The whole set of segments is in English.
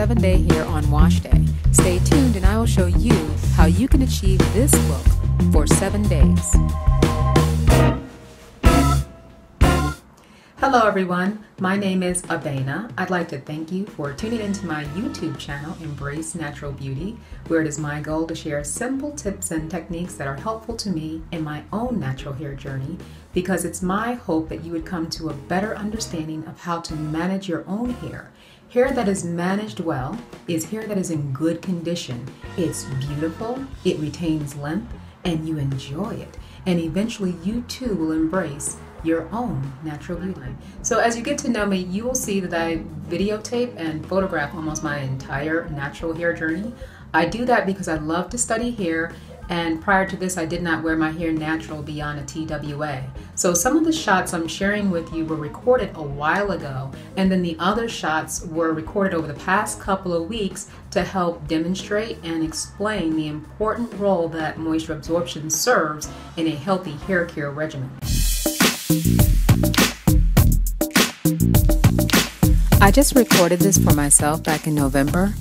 7-day hair on wash day. Stay tuned and I will show you how you can achieve this look for 7 days. Hello everyone, my name is Abena. I'd like to thank you for tuning into my YouTube channel, Embrace Natural Beauty, where it is my goal to share simple tips and techniques that are helpful to me in my own natural hair journey, because it's my hope that you would come to a better understanding of how to manage your own hair. Hair that is managed well is hair that is in good condition. It's beautiful, it retains length, and you enjoy it. And eventually you too will embrace your own natural beauty. So as you get to know me, you will see that I videotape and photograph almost my entire natural hair journey. I do that because I love to study hair, and prior to this I did not wear my hair natural beyond a TWA. So some of the shots I'm sharing with you were recorded a while ago, and then the other shots were recorded over the past couple of weeks to help demonstrate and explain the important role that moisture absorption serves in a healthy hair care regimen. I just recorded this for myself back in November.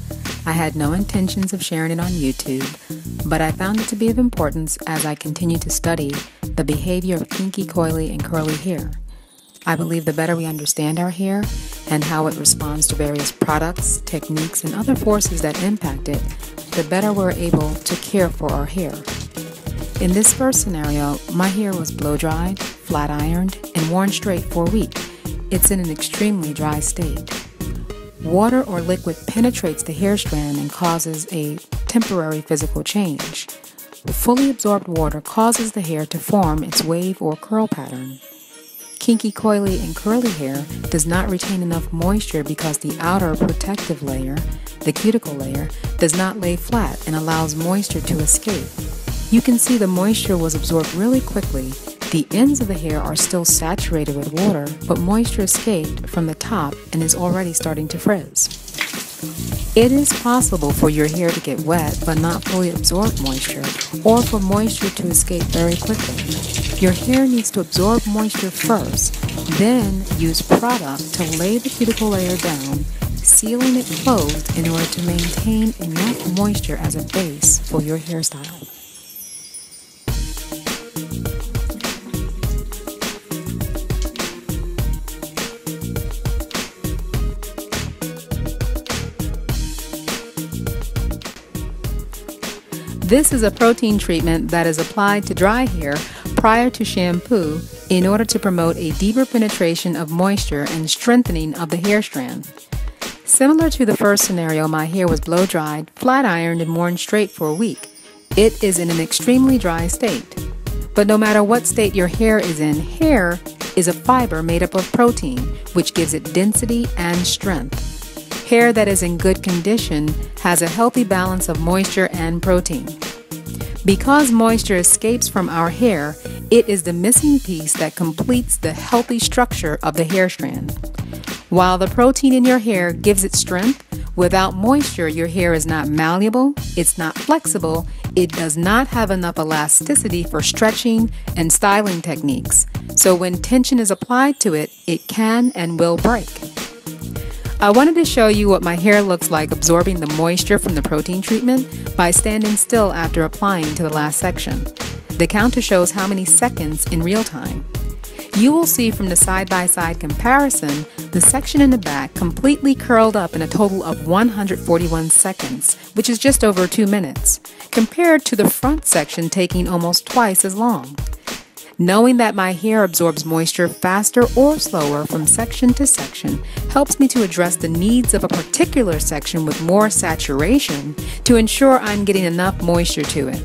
I had no intentions of sharing it on YouTube, but I found it to be of importance as I continue to study the behavior of kinky, coily, and curly hair. I believe the better we understand our hair and how it responds to various products, techniques, and other forces that impact it, the better we're able to care for our hair. In this first scenario, my hair was blow-dried, flat-ironed, and worn straight for a week. It's in an extremely dry state. Water or liquid penetrates the hair strand and causes a temporary physical change. Fully absorbed water causes the hair to form its wave or curl pattern. Kinky, coily, and curly hair does not retain enough moisture because the outer protective layer, the cuticle layer, does not lay flat and allows moisture to escape. You can see the moisture was absorbed really quickly. The ends of the hair are still saturated with water, but moisture escaped from the top and is already starting to frizz. It is possible for your hair to get wet but not fully absorb moisture, or for moisture to escape very quickly. Your hair needs to absorb moisture first, then use product to lay the cuticle layer down, sealing it closed in order to maintain enough moisture as a base for your hairstyle. This is a protein treatment that is applied to dry hair prior to shampoo in order to promote a deeper penetration of moisture and strengthening of the hair strand. Similar to the first scenario, my hair was blow-dried, flat-ironed, and worn straight for a week. It is in an extremely dry state. But no matter what state your hair is in, hair is a fiber made up of protein, which gives it density and strength. Hair that is in good condition has a healthy balance of moisture and protein. Because moisture escapes from our hair, it is the missing piece that completes the healthy structure of the hair strand. While the protein in your hair gives it strength, without moisture your hair is not malleable, it's not flexible, it does not have enough elasticity for stretching and styling techniques. So when tension is applied to it, it can and will break. I wanted to show you what my hair looks like absorbing the moisture from the protein treatment by standing still after applying to the last section. The counter shows how many seconds in real time. You will see from the side-by-side comparison, the section in the back completely curled up in a total of 141 seconds, which is just over 2 minutes, compared to the front section taking almost twice as long. Knowing that my hair absorbs moisture faster or slower from section to section helps me to address the needs of a particular section with more saturation to ensure I'm getting enough moisture to it.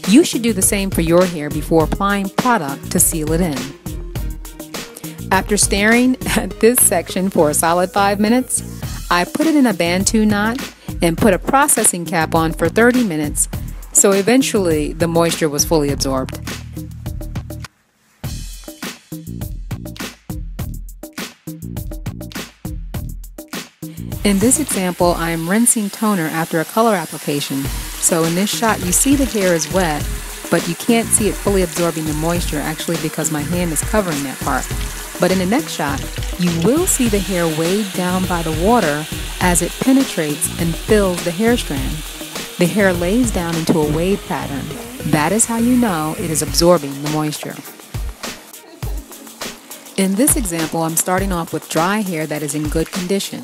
You should do the same for your hair before applying product to seal it in. After staring at this section for a solid 5 minutes, I put it in a Bantu knot and put a processing cap on for 30 minutes, so eventually the moisture was fully absorbed. In this example, I am rinsing toner after a color application, so in this shot you see the hair is wet, but you can't see it fully absorbing the moisture actually because my hand is covering that part. But in the next shot, you will see the hair weighed down by the water As it penetrates and fills the hair strand, the hair lays down into a wave pattern. That is how you know it is absorbing the moisture. In this example, I'm starting off with dry hair that is in good condition.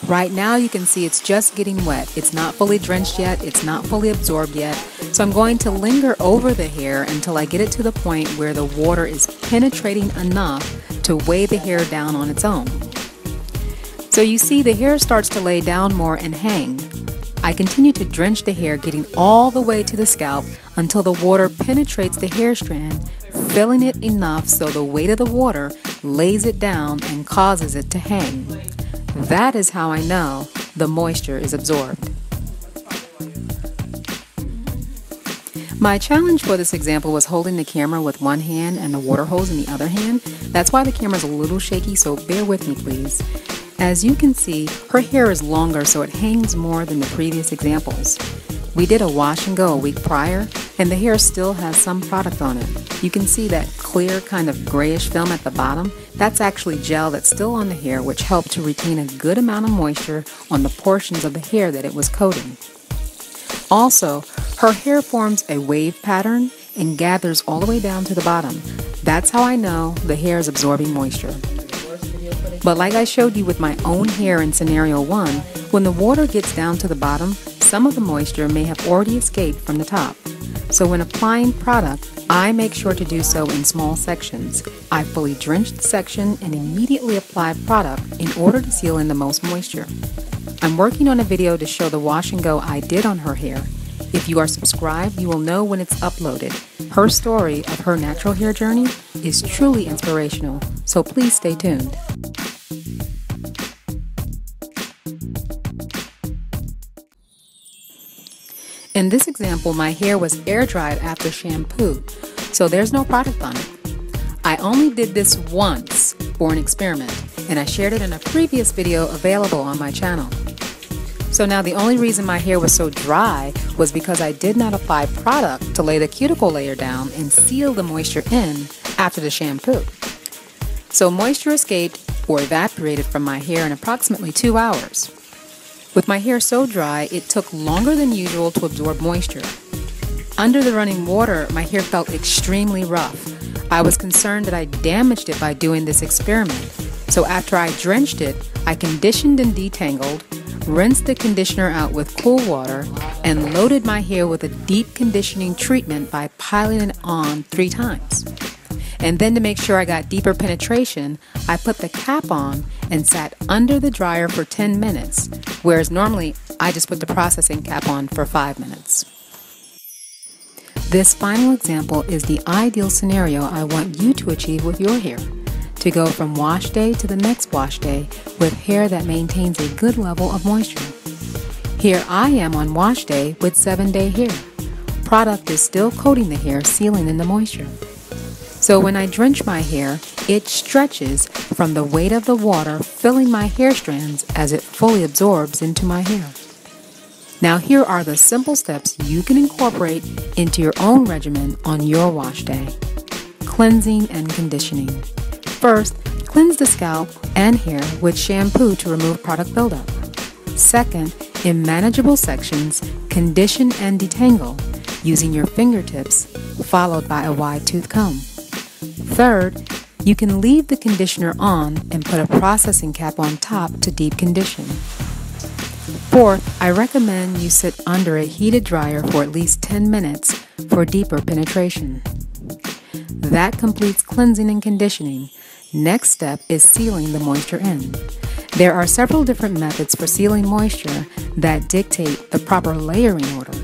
Right now you can see it's just getting wet. It's not fully drenched yet, it's not fully absorbed yet. So I'm going to linger over the hair until I get it to the point where the water is penetrating enough to weigh the hair down on its own. So you see the hair starts to lay down more and hang. I continue to drench the hair, getting all the way to the scalp until the water penetrates the hair strand, filling it enough so the weight of the water lays it down and causes it to hang. That is how I know the moisture is absorbed. My challenge for this example was holding the camera with one hand and the water hose in the other hand. That's why the camera's a little shaky, so bear with me please. As you can see, her hair is longer so it hangs more than the previous examples. We did a wash and go a week prior, and the hair still has some product on it. You can see that clear kind of grayish film at the bottom. That's actually gel that's still on the hair, which helped to retain a good amount of moisture on the portions of the hair that it was coating. Also, her hair forms a wave pattern and gathers all the way down to the bottom. That's how I know the hair is absorbing moisture. But like I showed you with my own hair in scenario 1, when the water gets down to the bottom, some of the moisture may have already escaped from the top. So when applying product, I make sure to do so in small sections. I fully drench the section and immediately apply product in order to seal in the most moisture. I'm working on a video to show the wash and go I did on her hair. If you are subscribed, you will know when it's uploaded. Her story of her natural hair journey is truly inspirational, so please stay tuned. In this example, my hair was air dried after shampoo, so there's no product on it. I only did this once for an experiment, and I shared it in a previous video available on my channel. So now the only reason my hair was so dry was because I did not apply product to lay the cuticle layer down and seal the moisture in after the shampoo. So moisture escaped or evaporated from my hair in approximately 2 hours. With my hair so dry, it took longer than usual to absorb moisture. Under the running water, my hair felt extremely rough. I was concerned that I damaged it by doing this experiment. So after I drenched it, I conditioned and detangled, rinsed the conditioner out with cool water, and loaded my hair with a deep conditioning treatment by piling it on 3 times. And then to make sure I got deeper penetration, I put the cap on and sat under the dryer for 10 minutes, whereas normally I just put the processing cap on for 5 minutes. This final example is the ideal scenario I want you to achieve with your hair. To go from wash day to the next wash day with hair that maintains a good level of moisture. Here I am on wash day with 7-day hair. Product is still coating the hair, sealing in the moisture. So when I drench my hair, it stretches from the weight of the water filling my hair strands as it fully absorbs into my hair. Now here are the simple steps you can incorporate into your own regimen on your wash day. Cleansing and conditioning. First, cleanse the scalp and hair with shampoo to remove product buildup. Second, in manageable sections, condition and detangle using your fingertips, followed by a wide tooth comb. Third, you can leave the conditioner on and put a processing cap on top to deep condition. Fourth, I recommend you sit under a heated dryer for at least 10 minutes for deeper penetration. That completes cleansing and conditioning. Next step is sealing the moisture in. There are several different methods for sealing moisture that dictate the proper layering order.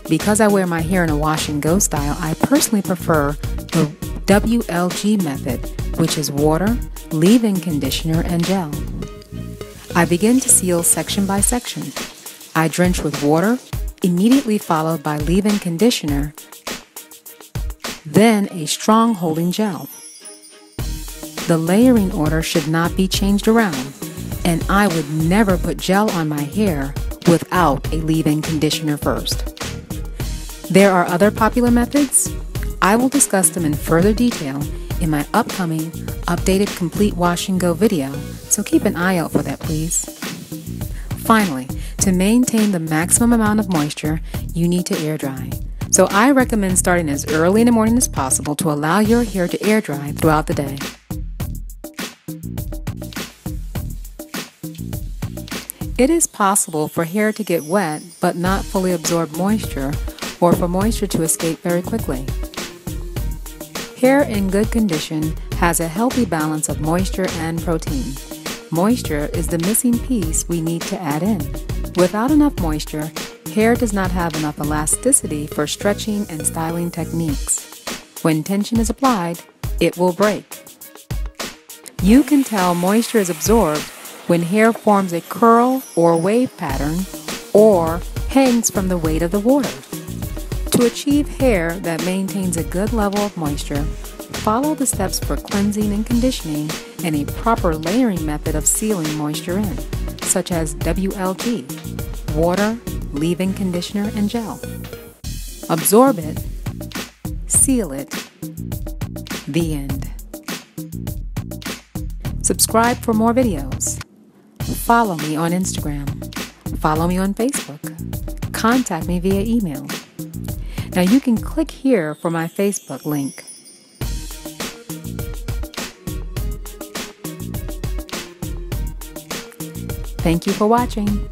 Because I wear my hair in a wash and go style, I personally prefer the WLG method, which is water, leave-in conditioner, and gel. I begin to seal section by section. I drench with water, immediately followed by leave-in conditioner, then a strong holding gel. The layering order should not be changed around, and I would never put gel on my hair without a leave-in conditioner first. There are other popular methods. I will discuss them in further detail in my upcoming updated complete wash and go video, so keep an eye out for that please. Finally, to maintain the maximum amount of moisture, you need to air dry. So I recommend starting as early in the morning as possible to allow your hair to air dry throughout the day. It is possible for hair to get wet but not fully absorb moisture, or for moisture to escape very quickly. Hair in good condition has a healthy balance of moisture and protein. Moisture is the missing piece we need to add in. Without enough moisture, hair does not have enough elasticity for stretching and styling techniques. When tension is applied, it will break. You can tell moisture is absorbed when hair forms a curl or wave pattern or hangs from the weight of the water. To achieve hair that maintains a good level of moisture, follow the steps for cleansing and conditioning and a proper layering method of sealing moisture in, such as WLG, water, leave-in conditioner, and gel. Absorb it, seal it, the end. Subscribe for more videos. Follow me on Instagram. Follow me on Facebook. Contact me via email. Now you can click here for my Facebook link. Thank you for watching.